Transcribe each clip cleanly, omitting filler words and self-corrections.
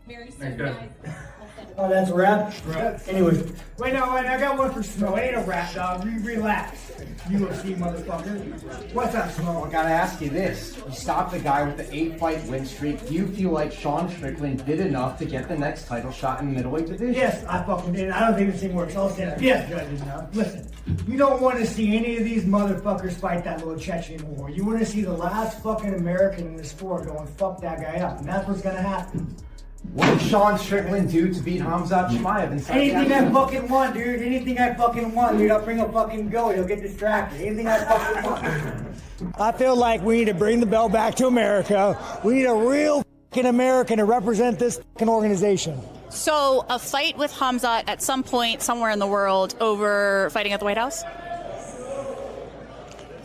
Very soon, guys. Oh, that's a wrap? Anyways, wait, I got one for Smo. It ain't a wrap, dog. Relax. UFC motherfucker. What's up, Smo? I gotta ask you this. You stopped the guy with the 8-fight win streak. Do you feel like Sean Strickland did enough to get the next title shot in the middleweight division? Yes, I fucking did. I don't think this thing works. I'll stand up. Yes, Judge, did enough. Listen, you don't want to see any of these motherfuckers fight that little Chechen war. You want to see the last fucking American in the sport going fuck that guy up. And that's what's gonna happen. What did Sean Strickland do to beat Khamzat Chimaev in Anything I fucking want, dude. Anything I fucking want, dude. I'll bring a fucking goat. He'll get distracted. Anything I fucking want. I feel like we need to bring the belt back to America. We need a real fucking American to represent this fucking organization. So, a fight with Khamzat at some point somewhere in the world over fighting at the White House?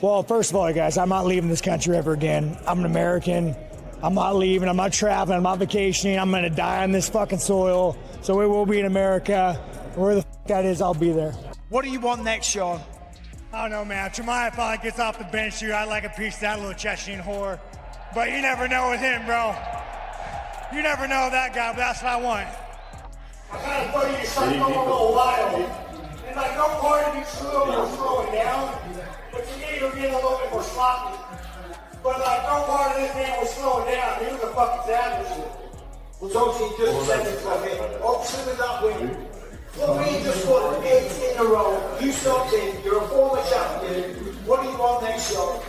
Well, first of all, guys, I'm not leaving this country ever again. I'm an American. I'm not leaving. I'm not traveling. I'm not vacationing. I'm going to die on this fucking soil. So it will be in America. Where the fuck that is, I'll be there. What do you want next, Sean? I don't know, man. Chimaev finally gets off the bench, dude. I like a piece of that little Chechen whore. But you never know with him, bro. You never know that guy, but that's what I want. I kind of thought you started going a little wild. And like, no part of you slowing down, but you need to get a little bit more sloppy. But like, no part of this man was slowing down. He was a fucking savage. Well, Josie, just a second, okay? Obviously not winning. Well, we just won 8 in a row. You something. You're a former champion. What do you want next, Sean?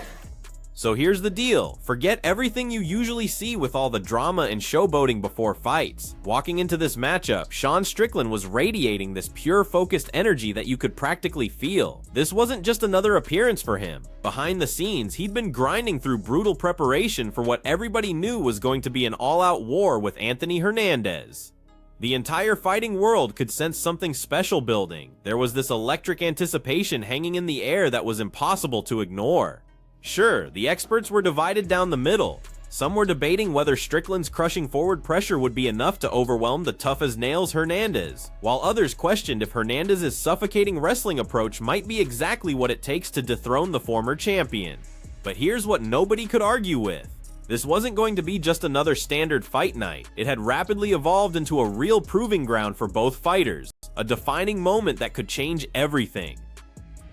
So here's the deal. Forget everything you usually see with all the drama and showboating before fights. Walking into this matchup, Sean Strickland was radiating this pure focused energy that you could practically feel. This wasn't just another appearance for him. Behind the scenes, he'd been grinding through brutal preparation for what everybody knew was going to be an all-out war with Anthony Hernandez. The entire fighting world could sense something special building. There was this electric anticipation hanging in the air that was impossible to ignore. Sure, the experts were divided down the middle. Some were debating whether Strickland's crushing forward pressure would be enough to overwhelm the tough-as-nails Hernandez, while others questioned if Hernandez's suffocating wrestling approach might be exactly what it takes to dethrone the former champion. But here's what nobody could argue with. This wasn't going to be just another standard fight night. It had rapidly evolved into a real proving ground for both fighters, a defining moment that could change everything.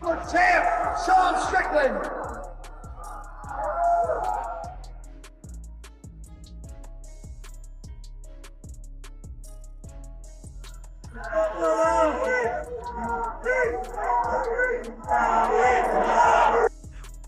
Champ, Sean Strickland!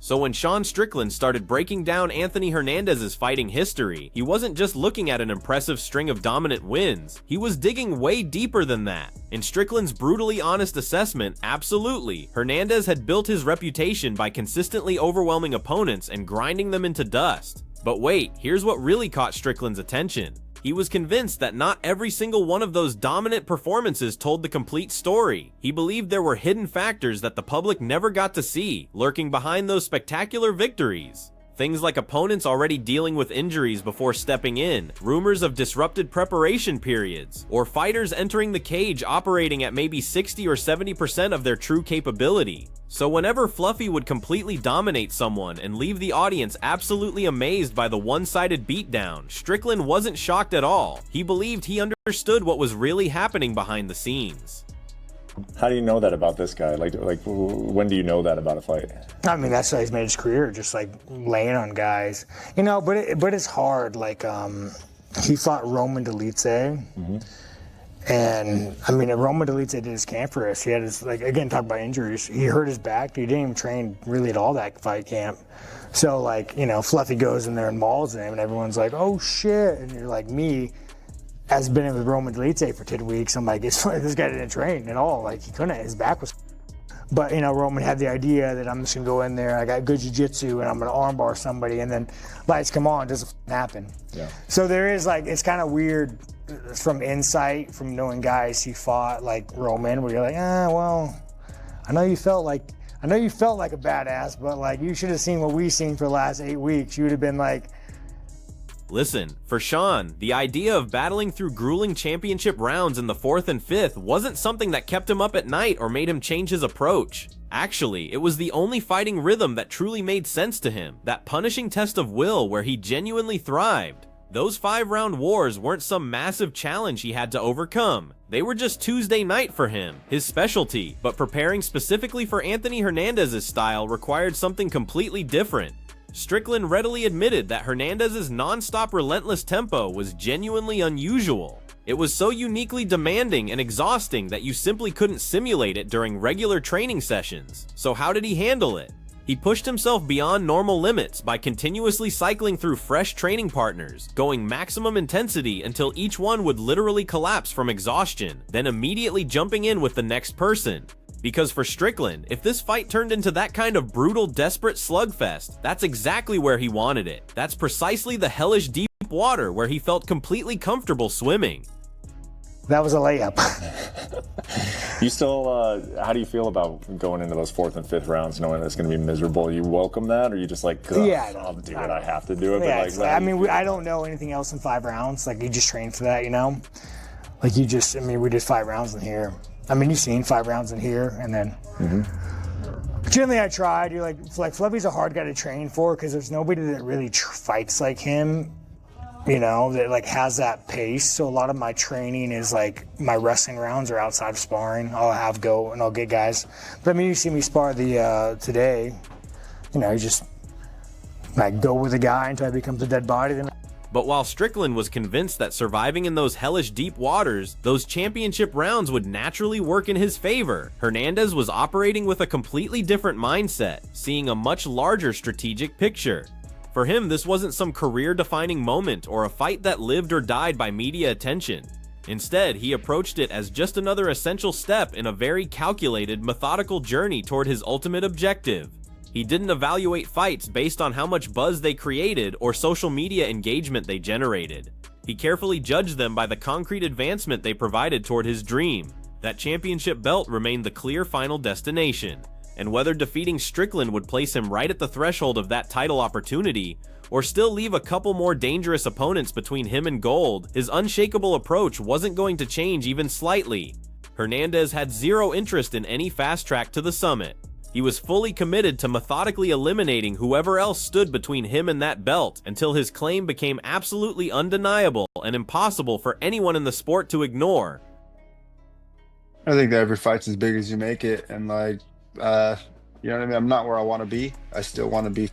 So when Sean Strickland started breaking down Anthony Hernandez's fighting history, he wasn't just looking at an impressive string of dominant wins, he was digging way deeper than that. In Strickland's brutally honest assessment, absolutely, Hernandez had built his reputation by consistently overwhelming opponents and grinding them into dust. But wait, here's what really caught Strickland's attention. He was convinced that not every single one of those dominant performances told the complete story. He believed there were hidden factors that the public never got to see, lurking behind those spectacular victories. Things like opponents already dealing with injuries before stepping in, rumors of disrupted preparation periods, or fighters entering the cage operating at maybe 60 or 70% of their true capability. So whenever Fluffy would completely dominate someone and leave the audience absolutely amazed by the one-sided beatdown, Strickland wasn't shocked at all. He believed he understood what was really happening behind the scenes. How do you know that about this guy? Like, when do you know that about a fight? I mean, that's how he's made his career, just like laying on guys, you know. But it's hard. Like, he fought Roman Dolidze, and I mean, Roman Dolidze did his camp for us. He had his, like, again, talk about injuries. He hurt his back. He didn't even train really at all that fight camp. So, like, you know, Fluffy goes in there and mauls him, and everyone's like, "Oh shit!" And you're like, me. Has been in with Roman Dolidze for 10 weeks. I'm like, this guy didn't train at all. Like, he couldn't. His back was. But, you know, Roman had the idea that I'm just going to go in there. I got good jiu-jitsu, and I'm going to armbar somebody. And then lights come on. It doesn't happen. Yeah. So there is, like, it's kind of weird from insight, from knowing guys he fought, like Roman, where you're like, well, I know you felt like a badass, but, like, you should have seen what we've seen for the last 8 weeks. You would have been like, Listen, for Sean, the idea of battling through grueling championship rounds in the 4th and 5th wasn't something that kept him up at night or made him change his approach. Actually, it was the only fighting rhythm that truly made sense to him, that punishing test of will where he genuinely thrived. Those 5-round wars weren't some massive challenge he had to overcome. They were just Tuesday night for him, his specialty, but preparing specifically for Anthony Hernandez's style required something completely different. Strickland readily admitted that Hernandez's non-stop relentless tempo was genuinely unusual. It was so uniquely demanding and exhausting that you simply couldn't simulate it during regular training sessions. So how did he handle it? He pushed himself beyond normal limits by continuously cycling through fresh training partners, going maximum intensity until each one would literally collapse from exhaustion, then immediately jumping in with the next person. Because for Strickland, if this fight turned into that kind of brutal, desperate slugfest, that's exactly where he wanted it. That's precisely the hellish deep water where he felt completely comfortable swimming. That was a layup. You still, how do you feel about going into those 4th and 5th rounds knowing it's going to be miserable? You welcome that, or you just like, yeah, I'll do it, I have to do it? Yeah, but like, I mean, I don't know anything else in 5 rounds. Like, you just train for that, you know? Like, you just, I mean, we did 5 rounds in here. I mean, you've seen 5 rounds in here, and then... Generally, I tried. You're like Fluffy's a hard guy to train for because there's nobody that really fights like him. You know, that like has that pace. So a lot of my training is like my wrestling rounds are outside of sparring. I'll go and I'll get guys. But I mean, you see me spar today. You know, you just like go with a guy until I become a dead body. Then. But while Strickland was convinced that surviving in those hellish deep waters, those championship rounds would naturally work in his favor, Hernandez was operating with a completely different mindset, seeing a much larger strategic picture. For him, this wasn't some career-defining moment or a fight that lived or died by media attention. Instead, he approached it as just another essential step in a very calculated, methodical journey toward his ultimate objective. He didn't evaluate fights based on how much buzz they created or social media engagement they generated. He carefully judged them by the concrete advancement they provided toward his dream. That championship belt remained the clear final destination. And whether defeating Strickland would place him right at the threshold of that title opportunity, or still leave a couple more dangerous opponents between him and gold, his unshakable approach wasn't going to change even slightly. Hernandez had zero interest in any fast track to the summit. He was fully committed to methodically eliminating whoever else stood between him and that belt until his claim became absolutely undeniable and impossible for anyone in the sport to ignore. I think that every fight's as big as you make it, and like, you know what I mean? I'm not where I want to be. I still want to be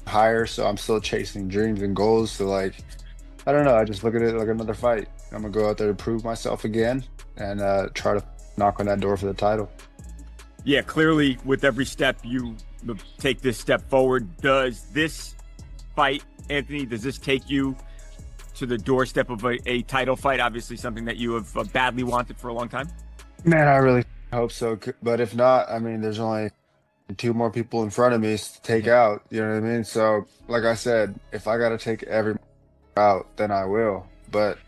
higher, so I'm still chasing dreams and goals. So like, I don't know. I just look at it like another fight. I'm gonna go out there to prove myself again and try to knock on that door for the title. Yeah, clearly with every step you take this step forward. Does this fight, Anthony, does this take you to the doorstep of a title fight? Obviously something that you have badly wanted for a long time. Man, I really hope so. But if not, I mean, there's only 2 more people in front of me to take out. You know what I mean? So like I said, if I got to take every out, then I will. But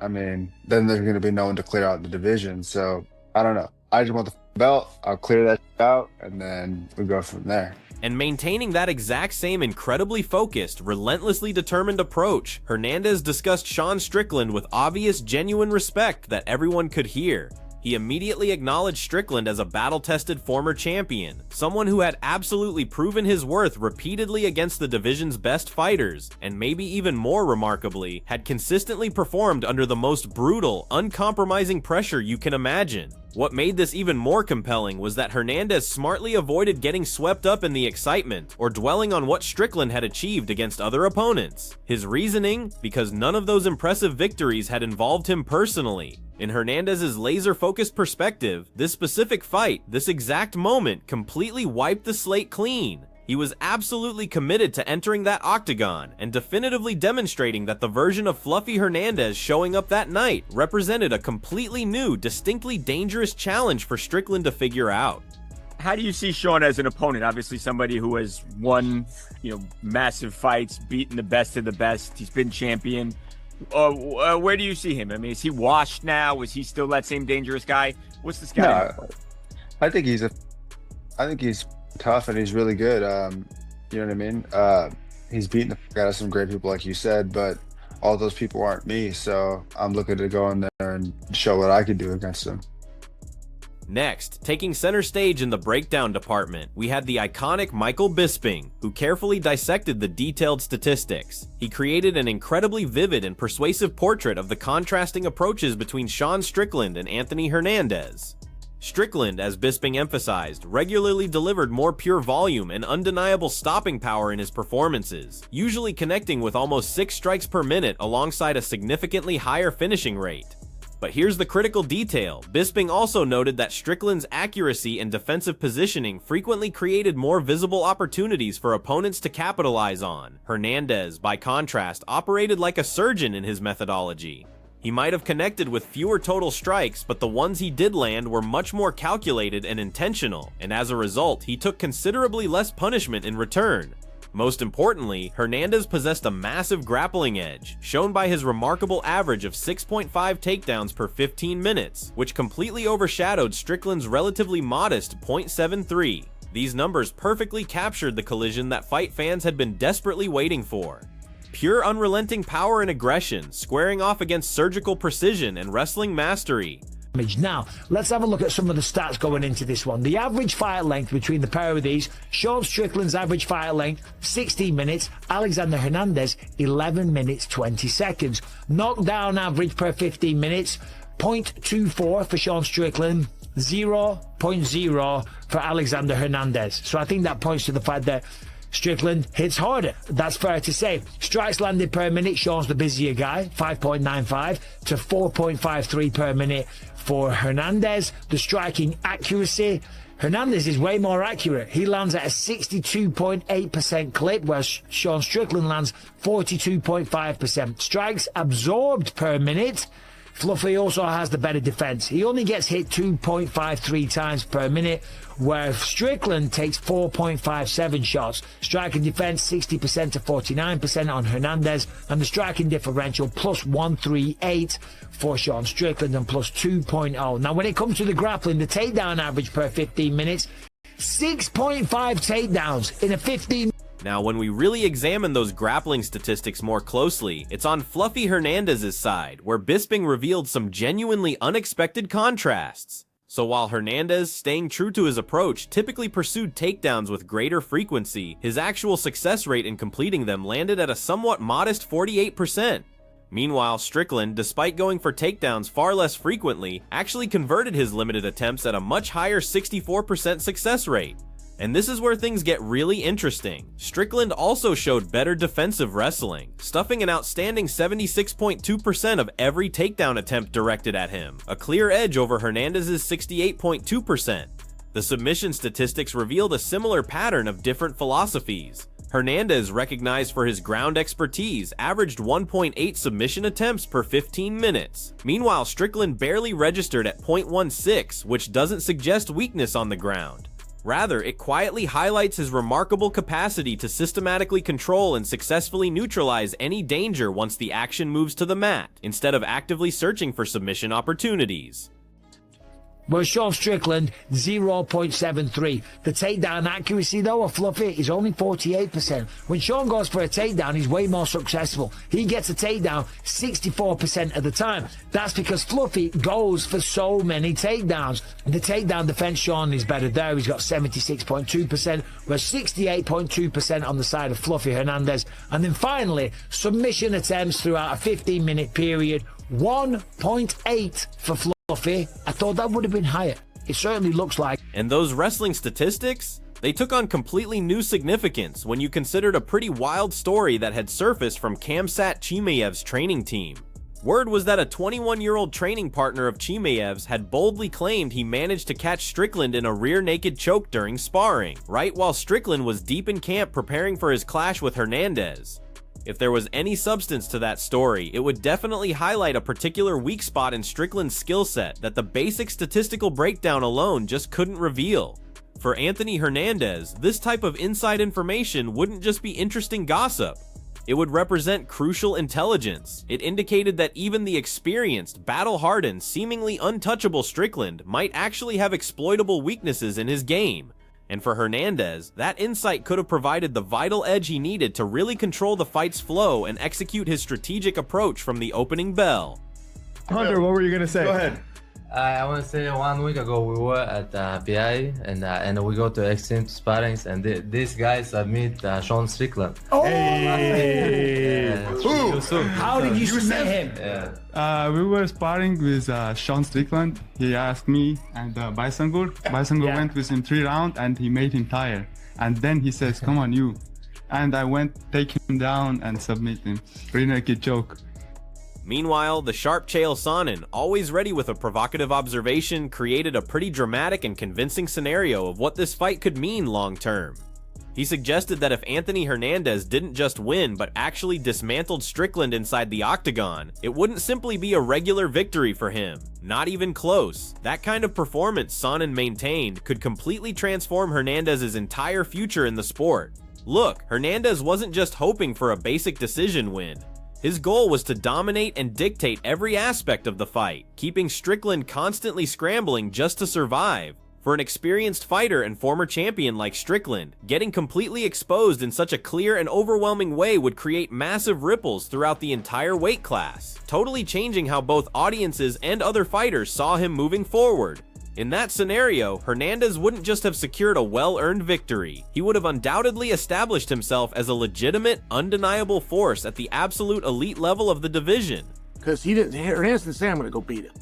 I mean, then there's going to be no one to clear out the division. So I don't know. I just want the belt. I'll clear that out, and then we go from there. And maintaining that exact same incredibly focused, relentlessly determined approach, Hernandez discussed Sean Strickland with obvious, genuine respect that everyone could hear. He immediately acknowledged Strickland as a battle-tested former champion, someone who had absolutely proven his worth repeatedly against the division's best fighters, and maybe even more remarkably, had consistently performed under the most brutal, uncompromising pressure you can imagine. What made this even more compelling was that Hernandez smartly avoided getting swept up in the excitement or dwelling on what Strickland had achieved against other opponents. His reasoning? Because none of those impressive victories had involved him personally. In Hernandez's laser-focused perspective, this specific fight, this exact moment, completely wiped the slate clean. He was absolutely committed to entering that octagon and definitively demonstrating that the version of Fluffy Hernandez showing up that night represented a completely new, distinctly dangerous challenge for Strickland to figure out. How do you see Sean as an opponent? Obviously somebody who has won, massive fights, beaten the best of the best. He's been champion. Where do you see him? I mean, is he washed now? Is he still that same dangerous guy? What's this guy? No, I think he's tough and he's really good. You know what I mean? He's beaten the fuck out of some great people, like you said, but all those people aren't me. So I'm looking to go in there and show what I can do against him. Next, taking center stage in the breakdown department, we had the iconic Michael Bisping, who carefully dissected the detailed statistics. He created an incredibly vivid and persuasive portrait of the contrasting approaches between Sean Strickland and Anthony Hernandez. Strickland, as Bisping emphasized, regularly delivered more pure volume and undeniable stopping power in his performances, usually connecting with almost 6 strikes per minute alongside a significantly higher finishing rate. But here's the critical detail. Bisping also noted that Strickland's accuracy and defensive positioning frequently created more visible opportunities for opponents to capitalize on. Hernandez, by contrast, operated like a surgeon in his methodology. He might have connected with fewer total strikes, but the ones he did land were much more calculated and intentional, and as a result, he took considerably less punishment in return. Most importantly, Hernandez possessed a massive grappling edge, shown by his remarkable average of 6.5 takedowns per 15 minutes, which completely overshadowed Strickland's relatively modest .73. These numbers perfectly captured the collision that fight fans had been desperately waiting for. Pure unrelenting power and aggression, squaring off against surgical precision and wrestling mastery. Now, let's have a look at some of the stats going into this one. The average fight length between the pair of these, Sean Strickland's average fight length, 16 minutes, Alexander Hernandez, 11 minutes 20 seconds. Knockdown average per 15 minutes, 0.24 for Sean Strickland, 0.0 for Alexander Hernandez. So I think that points to the fact that Strickland hits harder. That's fair to say. Strikes landed per minute, Sean's the busier guy, 5.95 to 4.53 per minute for Hernandez. The striking accuracy, Hernandez is way more accurate. He lands at a 62.8% clip, whereas Sean Strickland lands 42.5%. Strikes absorbed per minute, Fluffy also has the better defense. He only gets hit 2.53 times per minute, where Strickland takes 4.57 shots. Striking defense 60% to 49% on Hernandez, and the striking differential plus 138 for Sean Strickland and plus 2.0. Now, when it comes to the grappling, the takedown average per 15 minutes, 6.5 takedowns in a 15. Now, when we really examine those grappling statistics more closely, it's on Fluffy Hernandez's side, where Bisping revealed some genuinely unexpected contrasts. So while Hernandez, staying true to his approach, typically pursued takedowns with greater frequency, his actual success rate in completing them landed at a somewhat modest 48%. Meanwhile, Strickland, despite going for takedowns far less frequently, actually converted his limited attempts at a much higher 64% success rate. And this is where things get really interesting. Strickland also showed better defensive wrestling, stuffing an outstanding 76.2% of every takedown attempt directed at him, a clear edge over Hernandez's 68.2%. The submission statistics revealed a similar pattern of different philosophies. Hernandez, recognized for his ground expertise, averaged 1.8 submission attempts per 15 minutes. Meanwhile, Strickland barely registered at 0.16, which doesn't suggest weakness on the ground. Rather, it quietly highlights his remarkable capacity to systematically control and successfully neutralize any danger once the action moves to the mat, instead of actively searching for submission opportunities. Well, Sean Strickland, 0.73. The takedown accuracy, though, of Fluffy is only 48%. When Sean goes for a takedown, he's way more successful. He gets a takedown 64% of the time. That's because Fluffy goes for so many takedowns. The takedown defense, Sean is better there. He's got 76.2%, whereas 68.2% on the side of Fluffy Hernandez. And then finally, submission attempts throughout a 15-minute period, 1.8 for Fluffy. I thought that would have been higher. It certainly looks like. And those wrestling statistics? They took on completely new significance when you considered a pretty wild story that had surfaced from Khamzat Chimaev's training team. Word was that a 21-year-old training partner of Chimaev's had boldly claimed he managed to catch Strickland in a rear naked choke during sparring, right while Strickland was deep in camp preparing for his clash with Hernandez. If there was any substance to that story, it would definitely highlight a particular weak spot in Strickland's skill set that the basic statistical breakdown alone just couldn't reveal. For Anthony Hernandez, this type of inside information wouldn't just be interesting gossip. It would represent crucial intelligence. It indicated that even the experienced, battle-hardened, seemingly untouchable Strickland might actually have exploitable weaknesses in his game. And for Hernandez, that insight could have provided the vital edge he needed to really control the fight's flow and execute his strategic approach from the opening bell. Hunter, what were you going to say? Go ahead. I want to say 1 week ago we were at PI and we go to extreme sparrings and these guys meet Sean Strickland. Oh, How did you submit him? Yeah. We were sparring with Sean Strickland. He asked me and Baisangur. Baisangur went with him 3 rounds and he made him tired. And then he says, "Come on, you." And I went, take him down and submit him. Rear naked choke. Meanwhile, the sharp Chael Sonnen, always ready with a provocative observation, created a pretty dramatic and convincing scenario of what this fight could mean long-term. He suggested that if Anthony Hernandez didn't just win but actually dismantled Strickland inside the Octagon, it wouldn't simply be a regular victory for him. Not even close. That kind of performance Sonnen maintained could completely transform Hernandez's entire future in the sport. Look, Hernandez wasn't just hoping for a basic decision win. His goal was to dominate and dictate every aspect of the fight, keeping Strickland constantly scrambling just to survive. For an experienced fighter and former champion like Strickland, getting completely exposed in such a clear and overwhelming way would create massive ripples throughout the entire weight class, totally changing how both audiences and other fighters saw him moving forward. In that scenario, Hernandez wouldn't just have secured a well-earned victory, he would have undoubtedly established himself as a legitimate, undeniable force at the absolute elite level of the division. Because Hernandez didn't say, "I'm going to go beat him."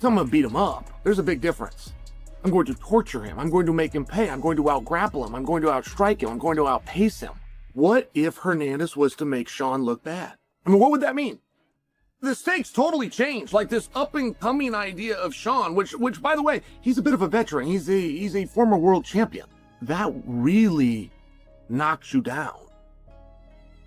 So I'm going to beat him up. There's a big difference. I'm going to torture him. I'm going to make him pay. I'm going to out-grapple him. I'm going to outstrike him. I'm going to outpace him. What if Hernandez was to make Sean look bad? I mean, what would that mean? The stakes totally change. Like this up-and-coming idea of Sean, which by the way, he's a bit of a veteran. He's a former world champion. That really knocks you down.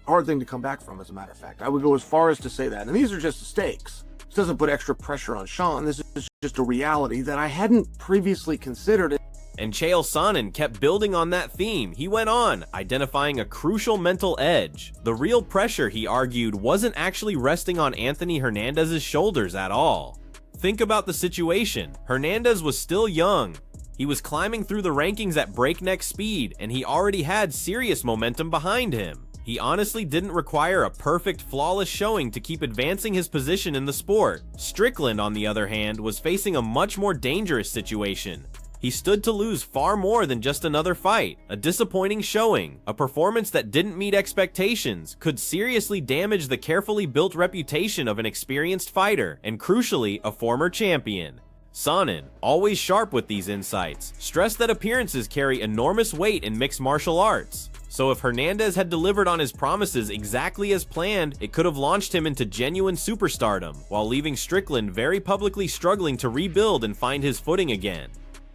Hard thing to come back from, as a matter of fact. I would go as far as to say that. And these are just the stakes. This doesn't put extra pressure on Sean. This is just a reality that I hadn't previously considered. And Chael Sonnen kept building on that theme. He went on, identifying a crucial mental edge. The real pressure, he argued, wasn't actually resting on Anthony Hernandez's shoulders at all. Think about the situation. Hernandez was still young. He was climbing through the rankings at breakneck speed, and he already had serious momentum behind him. He honestly didn't require a perfect, flawless showing to keep advancing his position in the sport. Strickland, on the other hand, was facing a much more dangerous situation. He stood to lose far more than just another fight, a disappointing showing, a performance that didn't meet expectations, could seriously damage the carefully built reputation of an experienced fighter, and crucially, a former champion. Sonnen, always sharp with these insights, stressed that appearances carry enormous weight in mixed martial arts. So if Hernandez had delivered on his promises exactly as planned, it could have launched him into genuine superstardom, while leaving Strickland very publicly struggling to rebuild and find his footing again.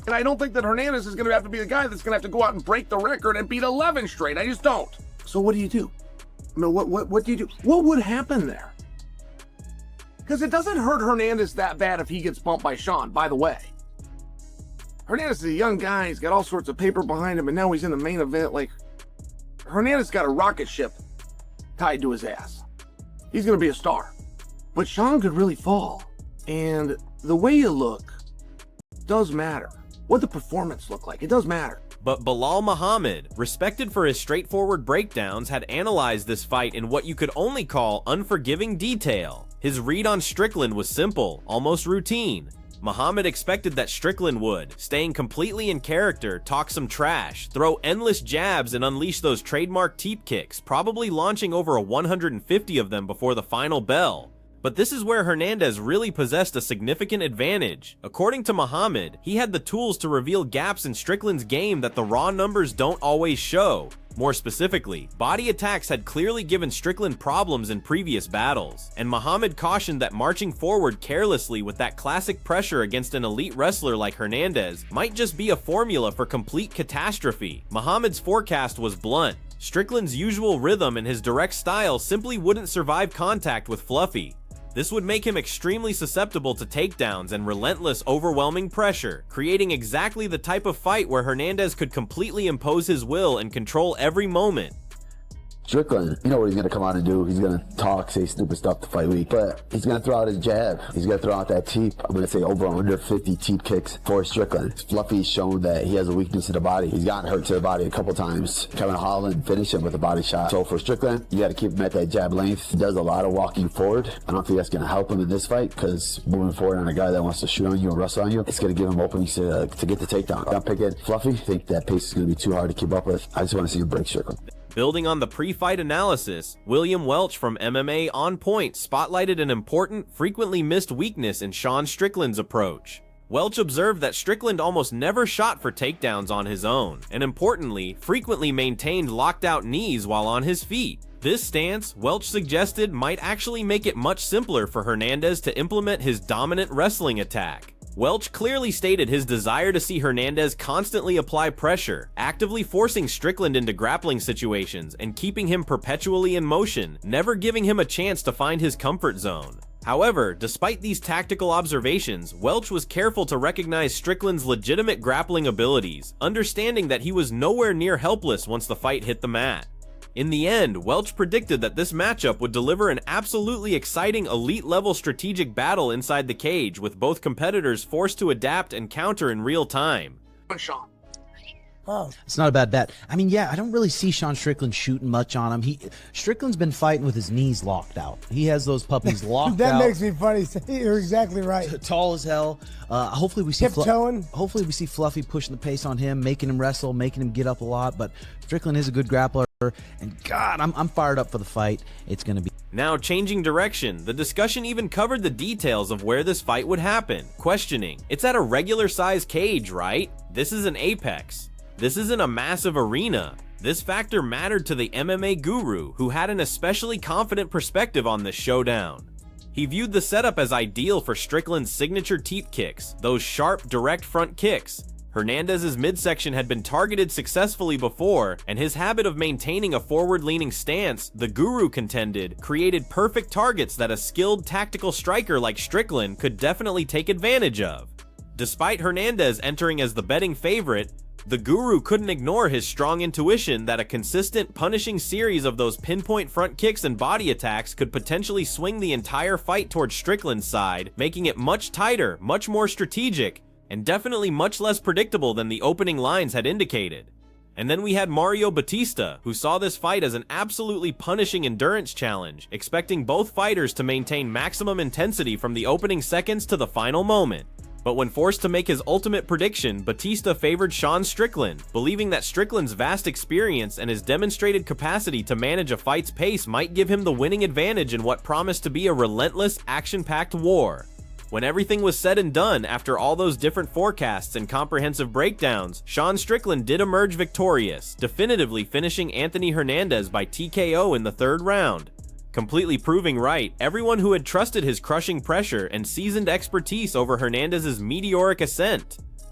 And I don't think that Hernandez is going to have to be the guy that's going to have to go out and break the record and beat 11 straight. I just don't. So what do you do? I mean, what do you do? What would happen there? Because it doesn't hurt Hernandez that bad if he gets bumped by Sean, by the way. Hernandez is a young guy. He's got all sorts of paper behind him, and now he's in the main event. Like, Hernandez got a rocket ship tied to his ass. He's going to be a star. But Sean could really fall. And the way you look does matter. What the performance looked like, it does matter. But Belal Muhammad, respected for his straightforward breakdowns, had analyzed this fight in what you could only call unforgiving detail. His read on Strickland was simple, almost routine. Muhammad expected that Strickland would, staying completely in character, talk some trash, throw endless jabs and unleash those trademark teep kicks, probably launching over 150 of them before the final bell. But this is where Hernandez really possessed a significant advantage. According to Muhammad, he had the tools to reveal gaps in Strickland's game that the raw numbers don't always show. More specifically, body attacks had clearly given Strickland problems in previous battles, and Muhammad cautioned that marching forward carelessly with that classic pressure against an elite wrestler like Hernandez might just be a formula for complete catastrophe. Muhammad's forecast was blunt. Strickland's usual rhythm and his direct style simply wouldn't survive contact with Fluffy. This would make him extremely susceptible to takedowns and relentless, overwhelming pressure, creating exactly the type of fight where Hernandez could completely impose his will and control every moment. Strickland, you know what he's going to come out and do. He's going to talk, say stupid stuff to fight week, but he's going to throw out his jab. He's going to throw out that teep. I'm going to say over under 50 teep kicks for Strickland. Fluffy's shown that he has a weakness in the body. He's gotten hurt to the body a couple times. Kevin Holland finished him with a body shot. So for Strickland, you got to keep him at that jab length. He does a lot of walking forward. I don't think that's going to help him in this fight because moving forward on a guy that wants to shoot on you and wrestle on you, it's going to give him openings to get the takedown. I'm picking Fluffy. I think that pace is going to be too hard to keep up with. I just want to see him break Strickland. Building on the pre-fight analysis, William Welch from MMA On Point spotlighted an important, frequently missed weakness in Sean Strickland's approach. Welch observed that Strickland almost never shot for takedowns on his own, and importantly, frequently maintained locked-out knees while on his feet. This stance, Welch suggested, might actually make it much simpler for Hernandez to implement his dominant wrestling attack. Welch clearly stated his desire to see Hernandez constantly apply pressure, actively forcing Strickland into grappling situations and keeping him perpetually in motion, never giving him a chance to find his comfort zone. However, despite these tactical observations, Welch was careful to recognize Strickland's legitimate grappling abilities, understanding that he was nowhere near helpless once the fight hit the mat. In the end, Welch predicted that this matchup would deliver an absolutely exciting elite-level strategic battle inside the cage, with both competitors forced to adapt and counter in real time. Sean. Oh. It's not a bad bet. I mean, yeah, I don't really see Sean Strickland shooting much on him. Strickland's been fighting with his knees locked out. He has those puppies locked that out. That makes me funny. You're exactly right. Tall as hell. Hopefully we see tiptoeing. Hopefully we see Fluffy pushing the pace on him, making him wrestle, making him get up a lot. But Strickland is a good grappler, and God, I'm fired up for the fight. It's going to be. Now changing direction, the discussion even covered the details of where this fight would happen, questioning, it's at a regular size cage, right? This is an Apex. This isn't a massive arena. This factor mattered to the MMA guru, who had an especially confident perspective on this showdown. He viewed the setup as ideal for Strickland's signature teep kicks, those sharp, direct front kicks. Hernandez's midsection had been targeted successfully before, and his habit of maintaining a forward-leaning stance, the guru contended, created perfect targets that a skilled tactical striker like Strickland could definitely take advantage of. Despite Hernandez entering as the betting favorite, the guru couldn't ignore his strong intuition that a consistent, punishing series of those pinpoint front kicks and body attacks could potentially swing the entire fight towards Strickland's side, making it much tighter, much more strategic, and definitely much less predictable than the opening lines had indicated. And then we had Mario Batista, who saw this fight as an absolutely punishing endurance challenge, expecting both fighters to maintain maximum intensity from the opening seconds to the final moment. But when forced to make his ultimate prediction, Batista favored Sean Strickland, believing that Strickland's vast experience and his demonstrated capacity to manage a fight's pace might give him the winning advantage in what promised to be a relentless, action-packed war. When everything was said and done, after all those different forecasts and comprehensive breakdowns, Sean Strickland did emerge victorious, definitively finishing Anthony Hernandez by TKO in the third round. Completely proving right everyone who had trusted his crushing pressure and seasoned expertise over Hernandez's meteoric ascent.